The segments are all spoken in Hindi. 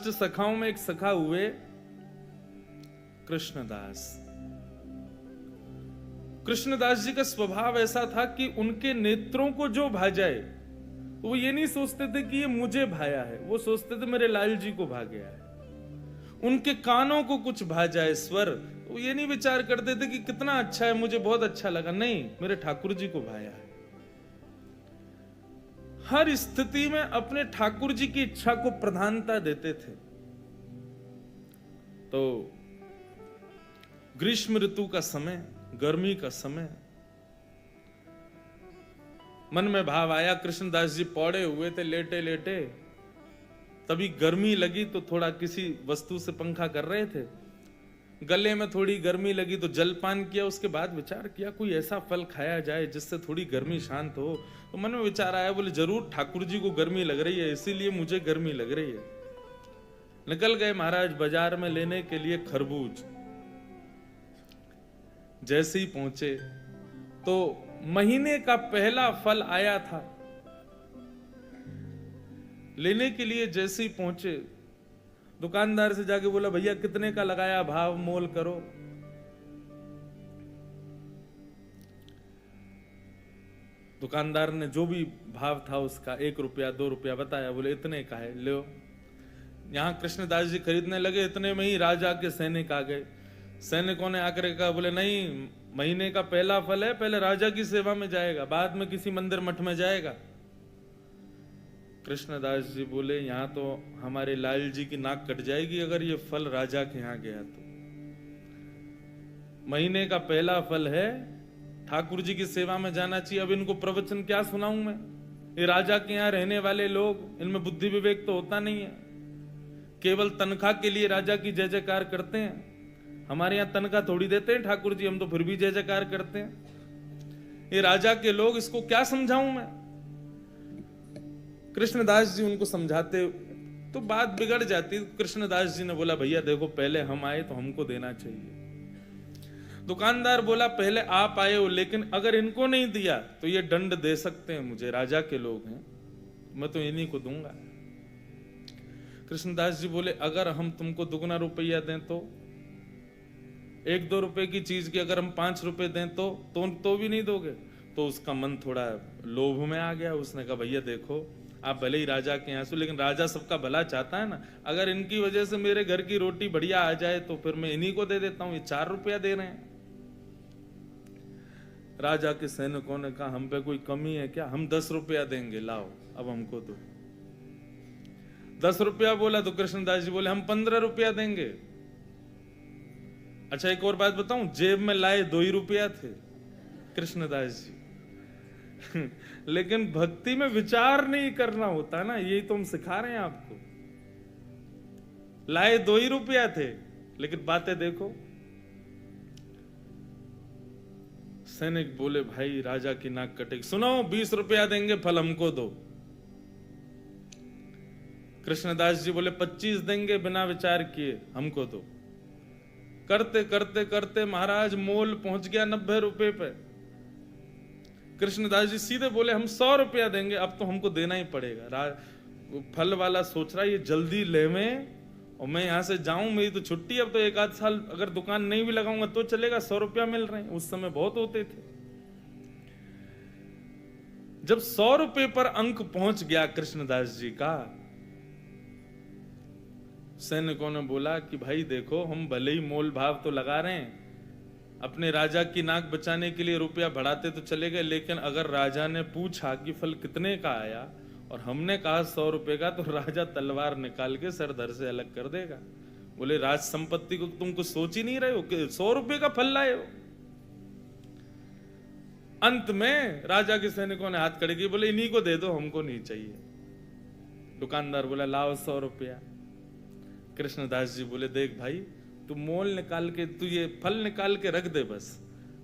5 सखाओं में एक सखा हुए कृष्णदास। कृष्णदास जी का स्वभाव ऐसा था कि उनके नेत्रों को जो भा जाए तो वो ये नहीं सोचते थे कि ये मुझे भाया है, वो सोचते थे मेरे लाल जी को भा गया है। उनके कानों को कुछ भा जाए स्वर, वो ये नहीं विचार करते थे कि कितना अच्छा है, मुझे बहुत अच्छा लगा, नहीं, मेरे ठाकुर जी को भाया है। हर स्थिति में अपने ठाकुर जी की इच्छा को प्रधानता देते थे। तो ग्रीष्म ऋतु का समय, गर्मी का समय, मन में भाव आया, कृष्णदास जी पौड़े हुए थे लेटे लेटे, तभी गर्मी लगी तो थोड़ा किसी वस्तु से पंखा कर रहे थे, गले में थोड़ी गर्मी लगी तो जलपान किया। उसके बाद विचार किया कोई ऐसा फल खाया जाए जिससे थोड़ी गर्मी शांत हो। तो मन में विचार आया, बोले जरूर ठाकुर जी को गर्मी लग रही है, इसीलिए मुझे गर्मी लग रही है। निकल गए महाराज बाजार में लेने के लिए खरबूज। जैसे ही पहुंचे तो महीने का पहला फल आया था। लेने के लिए जैसे ही पहुंचे, दुकानदार से जाके बोला भैया कितने का लगाया, भाव मोल करो। दुकानदार ने जो भी भाव था उसका 1 रुपया 2 रुपया बताया, बोले इतने का है, लो। यहां कृष्णदास जी खरीदने लगे, इतने में ही राजा के सैनिक आ गए। सैनिकों ने आकर कहा, बोले नहीं, महीने का पहला फल है, पहले राजा की सेवा में जाएगा, बाद में किसी मंदिर मठ में जाएगा। कृष्णदास जी बोले यहां तो हमारे लाल जी की नाक कट जाएगी अगर ये फल राजा के यहां गया तो। महीने का पहला फल है, ठाकुर जी की सेवा में जाना चाहिए। अब इनको प्रवचन क्या सुनाऊं मैं? ये राजा के यहां रहने वाले लोग, इनमें बुद्धि विवेक तो होता नहीं है, केवल तनख्वाह के लिए राजा की जय जयकार करते हैं। हमारे यहां तनख्वाह थोड़ी देते हैं ठाकुर जी, हम तो फिर भी जय जयकार करते हैं। ये राजा के लोग, इसको क्या समझाऊं मैं? कृष्णदास जी उनको समझाते तो बात बिगड़ जाती। कृष्णदास जी ने बोला भैया देखो, पहले हम आए तो हमको देना चाहिए। दुकानदार बोला पहले आप आए हो, लेकिन अगर इनको नहीं दिया तो ये दंड दे सकते हैं मुझे, राजा के लोग हैं, मैं तो इन्हीं को दूंगा। कृष्णदास जी बोले अगर हम तुमको दुगना रुपया दें तो? 1-2 रुपए की चीज की अगर हम 5 रुपए दें तो भी नहीं दोगे? तो उसका मन थोड़ा लोभ में आ गया। उसने कहा भैया देखो, आप भले ही राजा के यहाँ से, लेकिन राजा सबका भला चाहता है ना, अगर इनकी वजह से मेरे घर की रोटी बढ़िया आ जाए तो फिर मैं इन्हीं को दे देता हूं, ये 4 रुपया दे रहे हैं। राजा के सैनिकों ने कहा हम पे कोई कमी है क्या, हम 10 रुपया देंगे, लाओ अब हमको दो। 10 रुपया बोला तो कृष्णदास जी बोले हम 15 रुपया देंगे। अच्छा एक और बात बताऊं, जेब में लाए 2 ही रुपया थे कृष्णदास जी लेकिन भक्ति में विचार नहीं करना होता ना, यही तो हम सिखा रहे हैं आपको। लाए 2 ही रुपया थे, लेकिन बातें देखो। सैनिक बोले भाई राजा की नाक कटेगी, सुनो 20 रुपया देंगे, फल हमको दो। कृष्णदास जी बोले 25 देंगे, बिना विचार किए हमको दो। करते करते करते महाराज मोल पहुंच गया 90 रुपए पे। कृष्णदास जी सीधे बोले हम 100 रुपया देंगे, अब तो हमको देना ही पड़ेगा। फल वाला सोच रहा है ये जल्दी ले में और मैं यहां से जाऊं, मेरी तो छुट्टी, अब तो 1 आध साल अगर दुकान नहीं भी लगाऊंगा तो चलेगा, 100 रुपया मिल रहे हैं, उस समय बहुत होते थे। जब 100 रुपए पर अंक पहुंच गया कृष्णदास जी का, सैनिकों ने बोला कि भाई देखो, हम भले ही मोल भाव तो लगा रहे हैं, अपने राजा की नाक बचाने के लिए रुपया बढ़ाते तो चले गए, लेकिन अगर राजा ने पूछा कि फल कितने का आया और हमने कहा 100 रुपए का, तो राजा तलवार निकाल के सर धर से अलग कर देगा। बोले राज संपत्ति को तुम कुछ सोच ही नहीं रहे हो कि 100 रुपए का फल लाए हो। अंत में राजा के सैनिकों ने हाथ खड़े किए, बोले इन्हीं को दे दो, हमको नहीं चाहिए। दुकानदार बोला लाओ 100 रुपया। कृष्णदास जी बोले देख भाई, तू मोल निकाल के, तू ये फल निकाल के रख दे, बस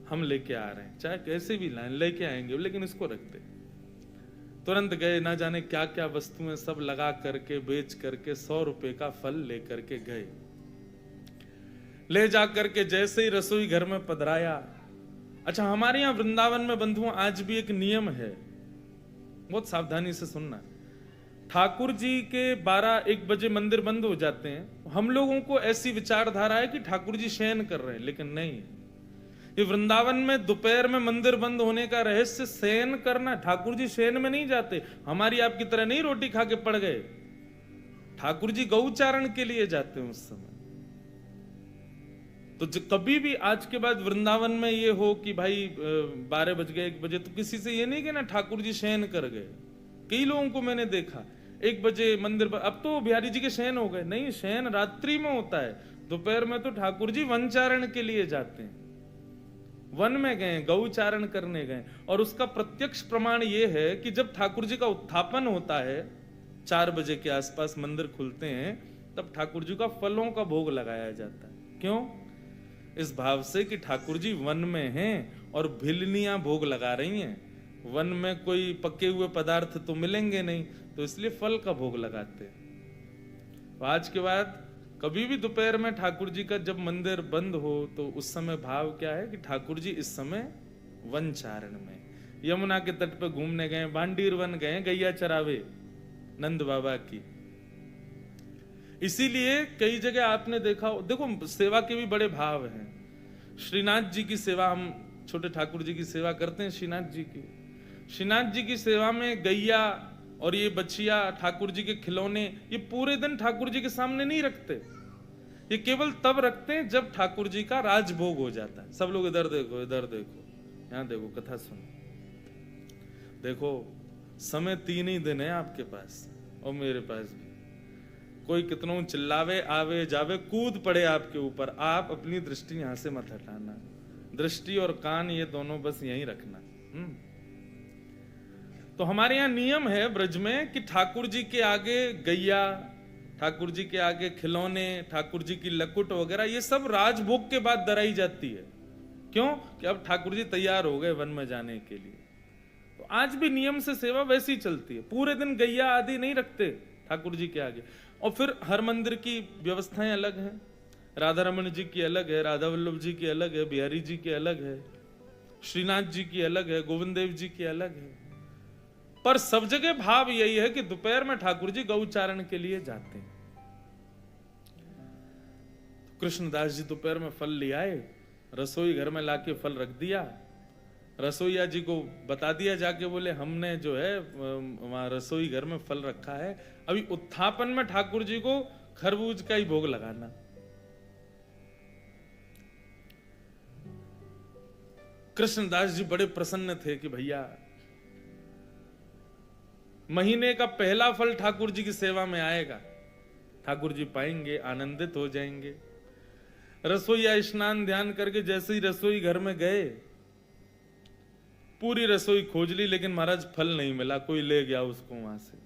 हम लेके आ रहे हैं, चाहे कैसे भी लाएं लेके आएंगे, लेकिन इसको रख दे। तुरंत गए, ना जाने क्या क्या वस्तुएं सब लगा करके बेच करके 100 रुपए का फल लेकर के गए। ले जा करके जैसे ही रसोई घर में पधराया। अच्छा हमारे यहां वृंदावन में बंधुओं आज भी एक नियम है, बहुत सावधानी से सुनना। ठाकुर जी के 12-1 बजे मंदिर बंद हो जाते हैं। हम लोगों को ऐसी विचारधारा है कि ठाकुर जी शयन कर रहे हैं, लेकिन नहीं। ये वृंदावन में दोपहर में मंदिर बंद होने का रहस्य शयन करना। ठाकुर जी शयन में नहीं जाते, हमारी आपकी तरह नहीं रोटी खा के पड़ गए। ठाकुर जी गौचारण के लिए जाते हैं उस समय। तो कभी भी आज के बाद वृंदावन में ये हो कि भाई 12 बज गए 1 बजे, तो किसी से ये नहीं कहना ठाकुर जी शयन कर गए। कई लोगों को मैंने देखा 1 बजे मंदिर पर, अब तो बिहारी जी के शयन हो गए। नहीं, शयन रात्रि में होता है। दोपहर में तो ठाकुर जी वनचारण के लिए जाते हैं, वन में गए, गौचारण करने गए। और उसका प्रत्यक्ष प्रमाण ये है कि जब ठाकुर जी का उत्थापन होता है 4 बजे के आसपास मंदिर खुलते हैं, तब ठाकुर जी का फलों का भोग लगाया जाता है। क्यों? इस भाव से कि ठाकुर जी वन में हैं और भिलनियां भोग लगा रही हैं। वन में कोई पके हुए पदार्थ तो मिलेंगे नहीं, तो इसलिए फल का भोग लगाते हैं। तो आज के बाद कभी भी दोपहर में ठाकुर जी का जब मंदिर बंद हो, तो उस समय भाव क्या है कि ठाकुर जी इस समय वनचारण में, यमुना के तट पर घूमने गए, बांडीर वन गए, गैया चरावे नंद बाबा की। इसीलिए कई जगह आपने देखा, देखो सेवा के भी बड़े भाव हैं। श्रीनाथ जी की सेवा, हम छोटे ठाकुर जी की सेवा करते हैं श्रीनाथ जी की। श्रीनाथ जी की सेवा में गैया और ये बछिया, ठाकुर जी के खिलौने, ये पूरे दिन ठाकुर जी के सामने नहीं रखते। ये केवल तब रखते हैं जब ठाकुर जी का राजभोग हो जाता है। सब लोग इधर देखो, इधर देखो, यहां देखो, कथा सुनो। देखो समय 3 ही दिन है आपके पास और मेरे पास भी। कोई कितनों चिल्लावे, आवे जावे, कूद पड़े आपके ऊपर, आप अपनी दृष्टि यहां से मत हटाना। दृष्टि और कान ये दोनों बस यहीं रखना। तो हमारे यहाँ नियम है ब्रज में कि ठाकुर जी के आगे गैया, ठाकुर जी के आगे खिलौने, ठाकुर जी की लकुट वगैरह, ये सब राजभोग के बाद दराई जाती है। क्यों? कि अब ठाकुर जी तैयार हो गए वन में जाने के लिए। तो आज भी नियम से सेवा वैसी चलती है। पूरे दिन गैया आदि नहीं रखते ठाकुर जी के आगे। और फिर हर मंदिर की व्यवस्थाएं अलग हैं। राधा रमन जी की अलग है, राधा वल्लभ जी की अलग है, बिहारी जी की अलग है, श्रीनाथ जी की अलग है, गोविंद देव जी की अलग है। पर सब जगह भाव यही है कि दोपहर में ठाकुर जी गौचारण के लिए जाते हैं। कृष्णदास जी दोपहर में फल ले आए, रसोई घर में लाके फल रख दिया। रसोईया जी को बता दिया जाके, बोले हमने जो है वहां रसोई घर में फल रखा है, अभी उत्थापन में ठाकुर जी को खरबूज का ही भोग लगाना। कृष्णदास जी बड़े प्रसन्न थे कि भैया महीने का पहला फल ठाकुर जी की सेवा में आएगा, ठाकुर जी पाएंगे, आनंदित हो जाएंगे। रसोईया स्नान ध्यान करके जैसे ही रसोई घर में गए, पूरी रसोई खोज ली, लेकिन महाराज फल नहीं मिला, कोई ले गया उसको वहां से।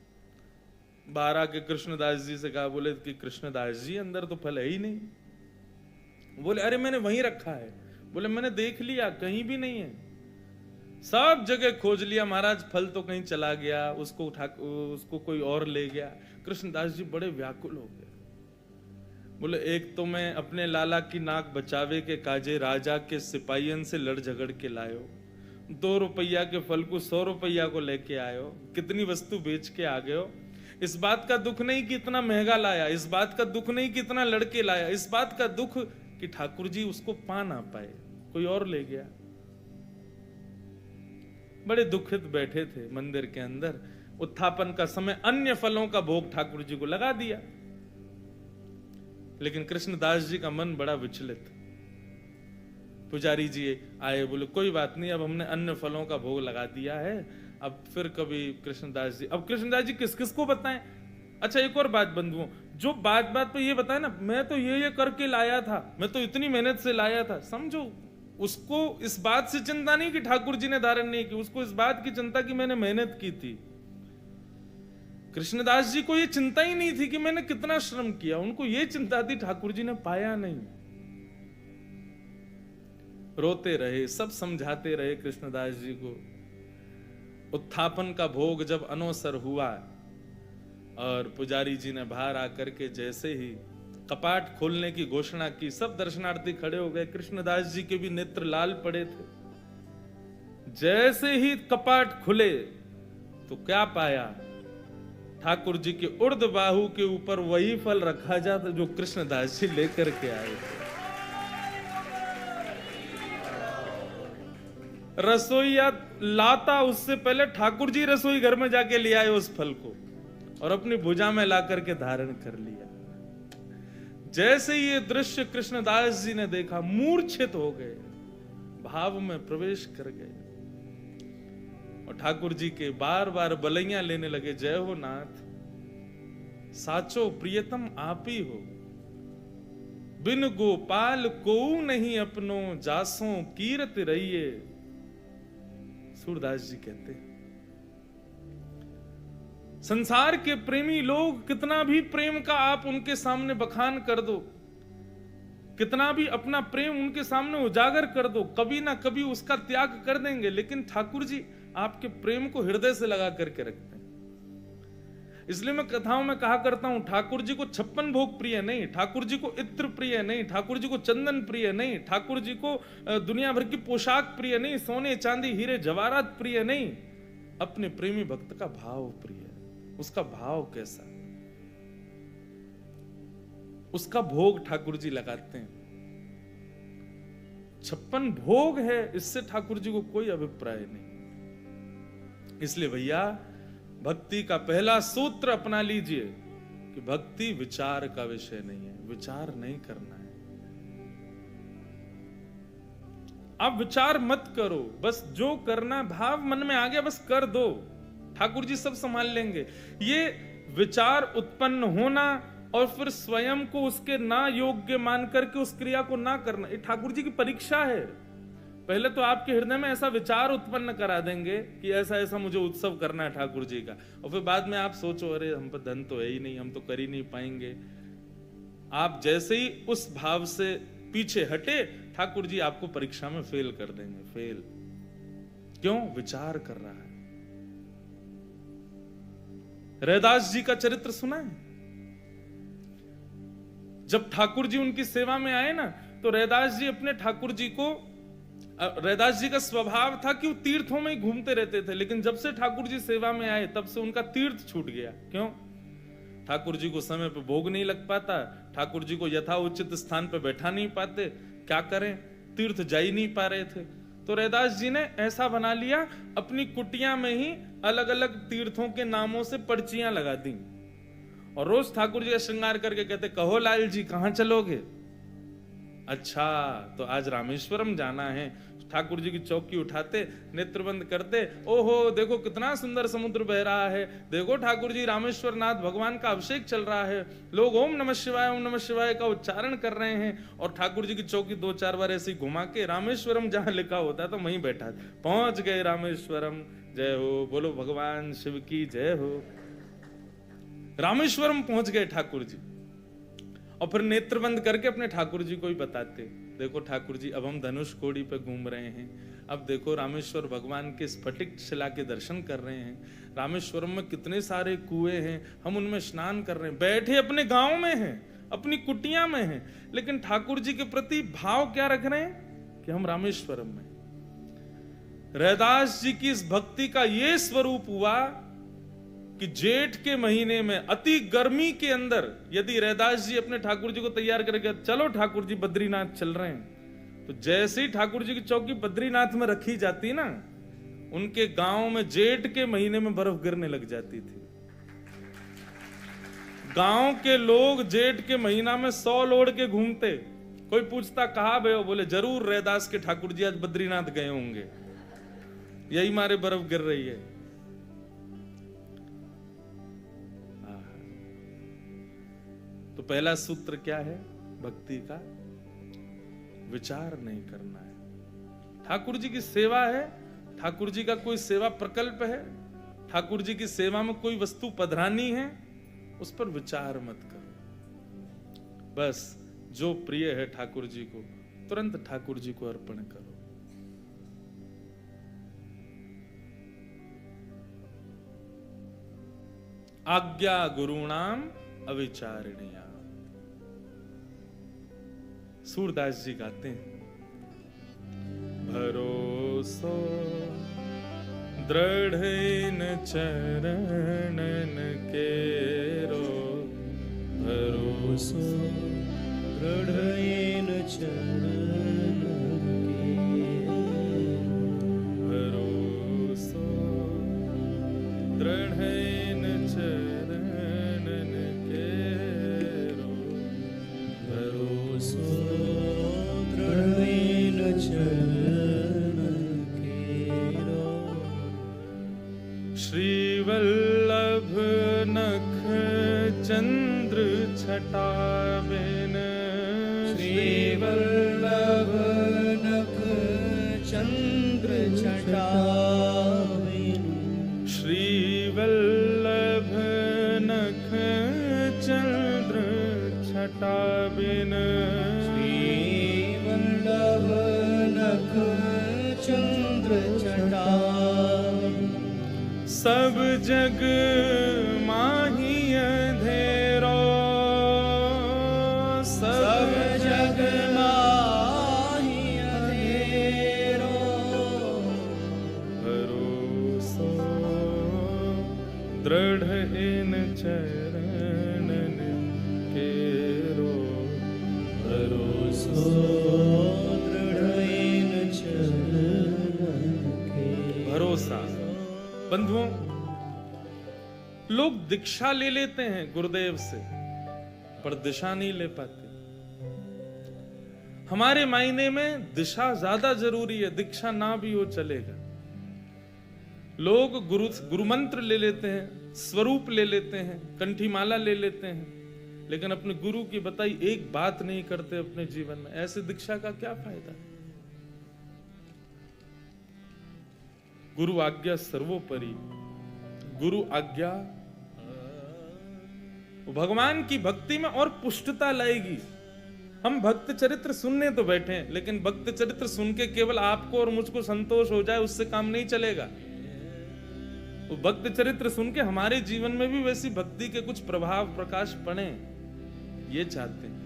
बाहर आके कृष्णदास जी से कहा, बोले कि कृष्णदास जी अंदर तो फल है ही नहीं। बोले अरे मैंने वहीं रखा है। बोले मैंने देख लिया, कहीं भी नहीं है, सब जगह खोज लिया महाराज, फल तो कहीं चला गया, उसको कोई और ले गया। कृष्णदास जी बड़े व्याकुल हो गए। बोले एक तो मैं अपने लाला की नाक बचावे के काजे राजा के सिपाहियन से लड़ झगड़ के लायो, 2 रुपया के फल को 100 रुपया को लेके आयो, कितनी वस्तु बेच के आ गयो। इस बात का दुख नहीं कि इतना महंगा लाया, इस बात का दुख नहीं कि इतना लड़के लाया, इस बात का दुख कि ठाकुर जी उसको पा ना पाए, कोई और ले गया। बड़े दुखित बैठे थे मंदिर के अंदर। उत्थापन का समय अन्य फलों का भोग ठाकुर जी को लगा दिया, लेकिन कृष्णदास जी का मन बड़ा विचलित। पुजारी जी आए, बोले कोई बात नहीं, अब हमने अन्य फलों का भोग लगा दिया है, अब फिर कभी कृष्णदास जी, अब कृष्णदास जी किस किस को बताएं। अच्छा एक और बात बंधुओं, जो बात बात पे ये बताए ना, मैं तो ये करके लाया था, मैं तो इतनी मेहनत से लाया था, समझो उसको इस बात से चिंता नहीं कि ठाकुर जी ने धारण नहीं की, उसको इस बात की चिंता कि मैंने मेहनत की थी। कृष्णदास जी को ये चिंता ही नहीं थी कि मैंने कितना श्रम किया, उनको ये चिंता थी ठाकुर जी ने पाया नहीं। रोते रहे, सब समझाते रहे कृष्णदास जी को। उत्थापन का भोग जब अनोसर हुआ और पुजारी जी ने बाहर आकर के जैसे ही कपाट खोलने की घोषणा की, सब दर्शनार्थी खड़े हो गए। कृष्णदास जी के भी नेत्र लाल पड़े थे। जैसे ही कपाट खुले तो क्या पाया ठाकुर जी के उर्द बाहु के ऊपर वही फल रखा जाता जो कृष्णदास जी लेकर के आए थे। रसोईया लाता उससे पहले ठाकुर जी रसोई घर में जाके ले आए उस फल को और अपनी भुजा में ला करके धारण कर लिया। जैसे ये दृश्य कृष्णदास जी ने देखा, मूर्छित हो गए, भाव में प्रवेश कर गए और ठाकुर जी के बार बार बलैया लेने लगे। जय हो नाथ, साचो प्रियतम आप ही हो, बिन गोपाल को नहीं अपनो, जासों कीरत रहिए। सूरदास जी कहते हैं संसार के प्रेमी लोग कितना भी प्रेम का आप उनके सामने बखान कर दो, कितना भी अपना प्रेम उनके सामने उजागर कर दो, कभी ना कभी उसका त्याग कर देंगे। लेकिन ठाकुर जी आपके प्रेम को हृदय से लगा करके रखते हैं। इसलिए मैं कथाओं में कहा करता हूं, ठाकुर जी को 56 भोग प्रिय नहीं, ठाकुर जी को इत्र प्रिय नहीं, ठाकुर जी को चंदन प्रिय नहीं, ठाकुर जी को दुनिया भर की पोशाक प्रिय नहीं, सोने चांदी हीरे जवाहरात प्रिय नहीं। अपने प्रेमी भक्त का भाव प्रिय है। उसका भाव कैसा, उसका भोग ठाकुर जी लगाते हैं। 56 भोग है, इससे ठाकुर जी को कोई अभिप्राय नहीं। इसलिए भैया भक्ति का पहला सूत्र अपना लीजिए कि भक्ति विचार का विषय नहीं है, विचार नहीं करना है। आप विचार मत करो, बस जो करना भाव मन में आ गया बस कर दो, ठाकुर जी सब संभाल लेंगे। ये विचार उत्पन्न होना और फिर स्वयं को उसके ना योग्य मान करके उस क्रिया को ना करना, ये ठाकुर जी की परीक्षा है। पहले तो आपके हृदय में ऐसा विचार उत्पन्न करा देंगे कि ऐसा ऐसा मुझे उत्सव करना है ठाकुर जी का, और फिर बाद में आप सोचो अरे हम पर धन तो है ही नहीं, हम तो कर ही नहीं पाएंगे। आप जैसे ही उस भाव से पीछे हटे, ठाकुर जी आपको परीक्षा में फेल कर देंगे। फेल क्यों? विचार कर रहा है। रैदास जी का चरित्र सुना है? जब ठाकुर जी उनकी सेवा में आए ना, तो रैदास जी अपने ठाकुर जी को, रैदास जी का स्वभाव था कि वो तीर्थों में ही घूमते रहते थे, लेकिन जब से ठाकुर जी सेवा में आए तब से उनका तीर्थ छूट गया। क्यों? ठाकुर जी को समय पे भोग नहीं लग पाता, ठाकुर जी को यथा उचित स्थान पे बैठा नहीं पाते, क्या करें, तीर्थ जा ही नहीं पा रहे थे। तो रैदास जी ने ऐसा बना लिया, अपनी कुटिया में ही अलग अलग तीर्थों के नामों से पर्चियां लगा दी और रोज ठाकुर जी का श्रृंगार करके कहते, कहो लाल जी कहां चलोगे? अच्छा तो आज रामेश्वरम जाना है। ठाकुर जी की चौकी उठाते, नेत्रबंद करते, ओहो देखो कितना सुंदर समुद्र बह रहा है, देखो ठाकुर जी रामेश्वर नाथ भगवान का अभिषेक चल रहा है, लोग ओम नमः शिवाय का उच्चारण कर रहे हैं, और ठाकुर जी की चौकी 2-4 बार ऐसे घुमा के रामेश्वरम जहां लिखा होता है तो वहीं बैठा, पहुंच गए रामेश्वरम, जय हो, बोलो भगवान शिव की जय हो। रामेश्वरम पहुंच गए ठाकुर जी, और फिर नेत्र बंद करके अपने ठाकुर जी को ही बताते, देखो ठाकुर जी अब हम धनुष कोड़ी पे घूम रहे हैं, अब देखो रामेश्वर भगवान के स्फटिक शिला के दर्शन कर रहे हैं, रामेश्वरम में कितने सारे कुएं हैं, हम उनमें स्नान कर रहे हैं, बैठे अपने गांव में हैं, अपनी कुटिया में हैं, लेकिन ठाकुर जी के प्रति भाव क्या रख रहे हैं कि हम रामेश्वरम में। रैदास जी की इस भक्ति का यह स्वरूप हुआ कि जेठ के महीने में अति गर्मी के अंदर यदि रैदास जी अपने ठाकुर जी को तैयार करके, चलो ठाकुर जी बद्रीनाथ चल रहे हैं, तो जैसे ही ठाकुर जी की चौकी बद्रीनाथ में रखी जाती ना, उनके गांव में जेठ के महीने में बर्फ गिरने लग जाती थी। गांव के लोग जेठ के महीना में 100 लोड़ के घूमते। कोई पूछता कहां गए हो, बोले जरूर रैदास के ठाकुर जी आज बद्रीनाथ गए होंगे, यही मारे बर्फ गिर रही है। तो पहला सूत्र क्या है भक्ति का? विचार नहीं करना है। ठाकुर जी की सेवा है, ठाकुर जी का कोई सेवा प्रकल्प है, ठाकुर जी की सेवा में कोई वस्तु पधरानी है, उस पर विचार मत करो। बस जो प्रिय है ठाकुर जी को तुरंत ठाकुर जी को अर्पण करो। आज्ञा गुरुणाम अविचारणीया। सूरदास जी गाते हैं, भरोसो दृढ़ इन चरणन केरो भरोसो, दृढ़ इन चरणन भरोसो, दृढ़ इन चरणन केरो भरोसो, दृढ़ इन चरणन केरो। श्री वल्लभ नख चंद्र छटा बिन, श्री वल्लभ नख चंद्र छटा बिन, श्री वल्लभ नख चंद्र छटा बिन, श्री वल्लभ नख चंद्र छटा सब जग माही अंधेरो, सब जग माही अंधेरो, भरोसो, दृढ़ इन चरणन केरो भरोसो, दृढ़ इन चरणन केरो। भरोसा। बंधुओं, लोग दीक्षा ले लेते हैं गुरुदेव से, पर दिशा नहीं ले पाते। हमारे मायने में दिशा ज्यादा जरूरी है, दीक्षा ना भी हो चलेगा। लोग गुरु मंत्र ले लेते हैं, स्वरूप ले लेते हैं, कंठी माला ले लेते हैं, लेकिन अपने गुरु की बताई एक बात नहीं करते अपने जीवन में। ऐसे दीक्षा का क्या फायदा? गुरु आज्ञा सर्वोपरि, गुरु आज्ञा भगवान की भक्ति में और पुष्टता लाएगी। हम भक्त चरित्र सुनने तो बैठे हैं, लेकिन भक्त चरित्र सुन के केवल आपको और मुझको संतोष हो जाए उससे काम नहीं चलेगा। वो भक्त चरित्र सुन के हमारे जीवन में भी वैसी भक्ति के कुछ प्रभाव प्रकाश पड़े, ये चाहते हैं।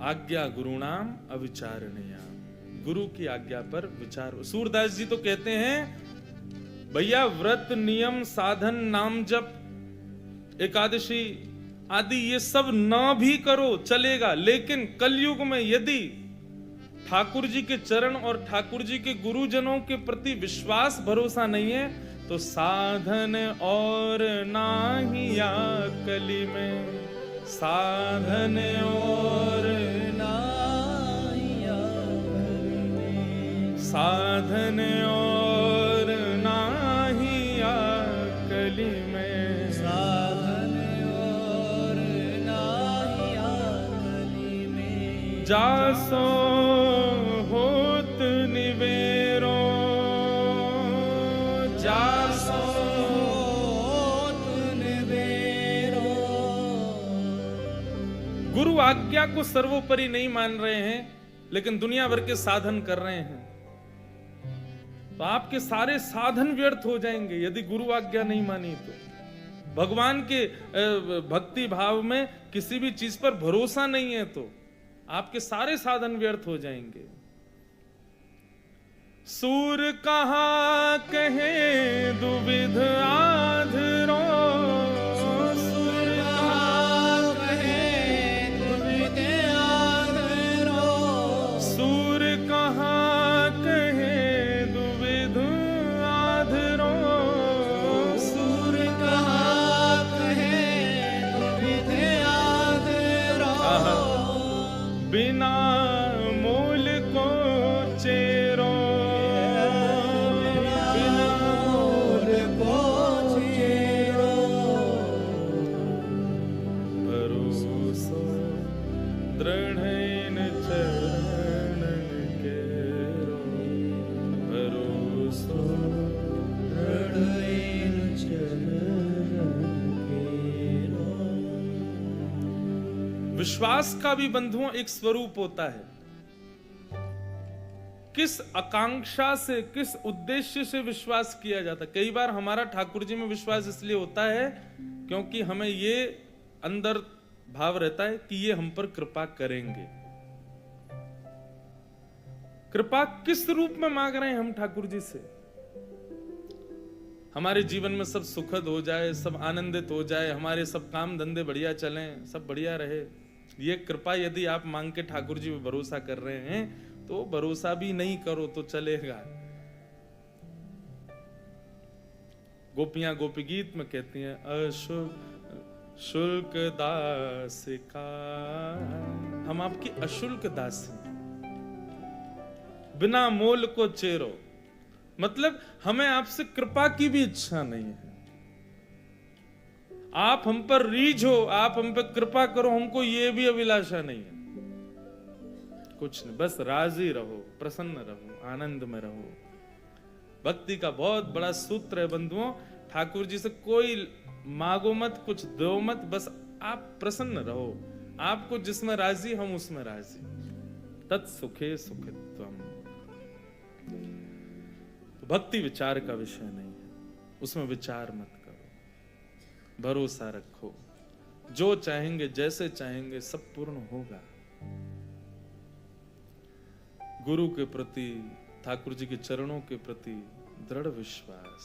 आज्ञा गुरुणाम अविचारणीया, गुरु की आज्ञा पर विचार। सूरदास जी तो कहते हैं भैया, व्रत नियम साधन नाम जप एकादशी आदि ये सब ना भी करो चलेगा, लेकिन कलयुग में यदि ठाकुर जी के चरण और ठाकुर जी के गुरुजनों के प्रति विश्वास भरोसा नहीं है तो साधन और नाहिया कली में, साधन और नाहिया कली में, साधन और नाहिया कली में, साधन और नाहिया कली में, जासो होत निवेरो, जासो होत निवेरो। गुरु आज्ञा को सर्वोपरि नहीं मान रहे हैं, लेकिन दुनिया भर के साधन कर रहे हैं, तो आपके सारे साधन व्यर्थ हो जाएंगे यदि गुरु आज्ञा नहीं मानी तो। भगवान के भक्ति भाव में किसी भी चीज पर भरोसा नहीं है तो आपके सारे साधन व्यर्थ हो जाएंगे। सूर कहा कहे दुविध आधरो, सूर कहा कहे दुविध आधरो, सूर कहा कहे दुविध आधरो, सूर कहा कहे दुविध आधरो, बिना मूल को चेरो, बिना मूल को चेरो, भरोसो दृढ़ इन चरणन केरो, भरोसो दृढ़ इन चरणन केरो। विश्वास का भी बंधुओं एक स्वरूप होता है। किस आकांक्षा से, किस उद्देश्य से विश्वास किया जाता है। कई बार हमारा ठाकुर जी में विश्वास इसलिए होता है क्योंकि हमें ये अंदर भाव रहता है कि ये हम पर कृपा करेंगे। कृपा किस रूप में मांग रहे हैं हम ठाकुर जी से? हमारे जीवन में सब सुखद हो जाए, सब आनंदित हो जाए, हमारे सब काम धंधे बढ़िया चलें, सब बढ़िया रहे, ये कृपा यदि आप मांग के ठाकुर जी पे भरोसा कर रहे हैं तो भरोसा भी नहीं करो तो चलेगा। गोपियां गोपी गीत में कहती हैं, अशुल्क दासिका, हम आपकी अशुल्क दासी, बिना मोल को चेरो। मतलब हमें आपसे कृपा की भी इच्छा नहीं है, आप हम पर रीझ हो, आप हम पर कृपा करो, हमको ये भी अभिलाषा नहीं है, कुछ नहीं, बस राजी रहो, प्रसन्न रहो, आनंद में रहो। भक्ति का बहुत बड़ा सूत्र है बंधुओं, ठाकुर जी से कोई मांगो मत, कुछ दो मत, बस आप प्रसन्न रहो, आपको जिसमें राजी हम उसमें राजी। तत्सुखे सुखित्वम। तो भक्ति विचार का विषय नहीं है, उसमें विचार मत करो, भरोसा रखो, जो चाहेंगे जैसे चाहेंगे सब पूर्ण होगा। गुरु के प्रति, ठाकुर जी के चरणों के प्रति दृढ़ विश्वास,